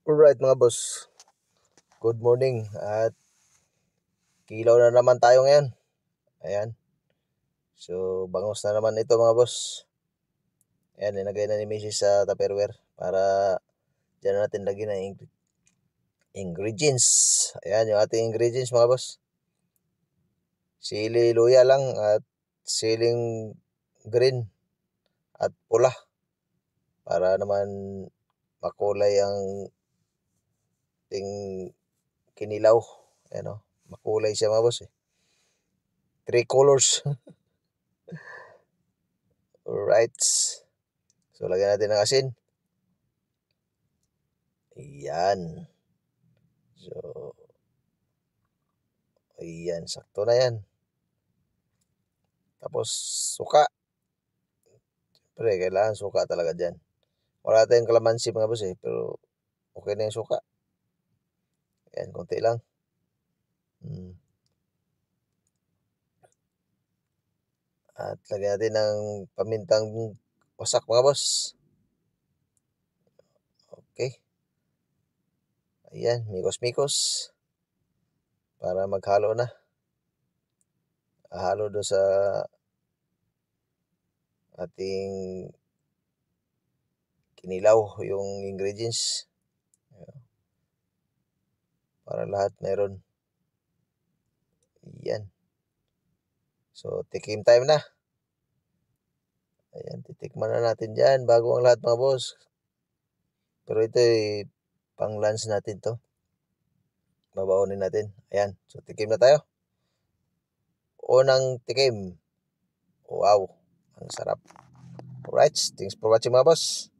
Alright mga boss, good morning at kilaw na naman tayo ngayon. Ayan, so bangus na naman ito mga boss. Ayan, nilagay na ni Mrs. sa Tupperware para dyan na natin lagyan ng ingredients. Ayan yung ating ingredients mga boss. Sili luya lang at siling green at pula para naman makulay ang ting kinilaw. Ayan o, makulay siya mga boss eh. 3 colors. Alright. So, lagyan natin ng asin. Ayan. So, ayan. Sakto na yan. Tapos, suka. Siyempre, kailangan suka talaga dyan. Wala tayong kalamansi mga boss eh. Pero, okay na yung suka. Ayan, konti lang. At lagyan natin ng pamintang wasak mga boss. Okay. Ayan, mikos-mikos. Para maghalo na. Halo doon sa ating kinilaw yung ingredients. Para lahat meron. Ayan. So, tikim time na. Ayan, titikman na natin dyan bago ang lahat mga boss. Pero ito pang lunch natin to. Babaonin natin. Ayan, so tikim na tayo. Unang tikim. Wow, ang sarap. Alright, thanks for watching mga boss.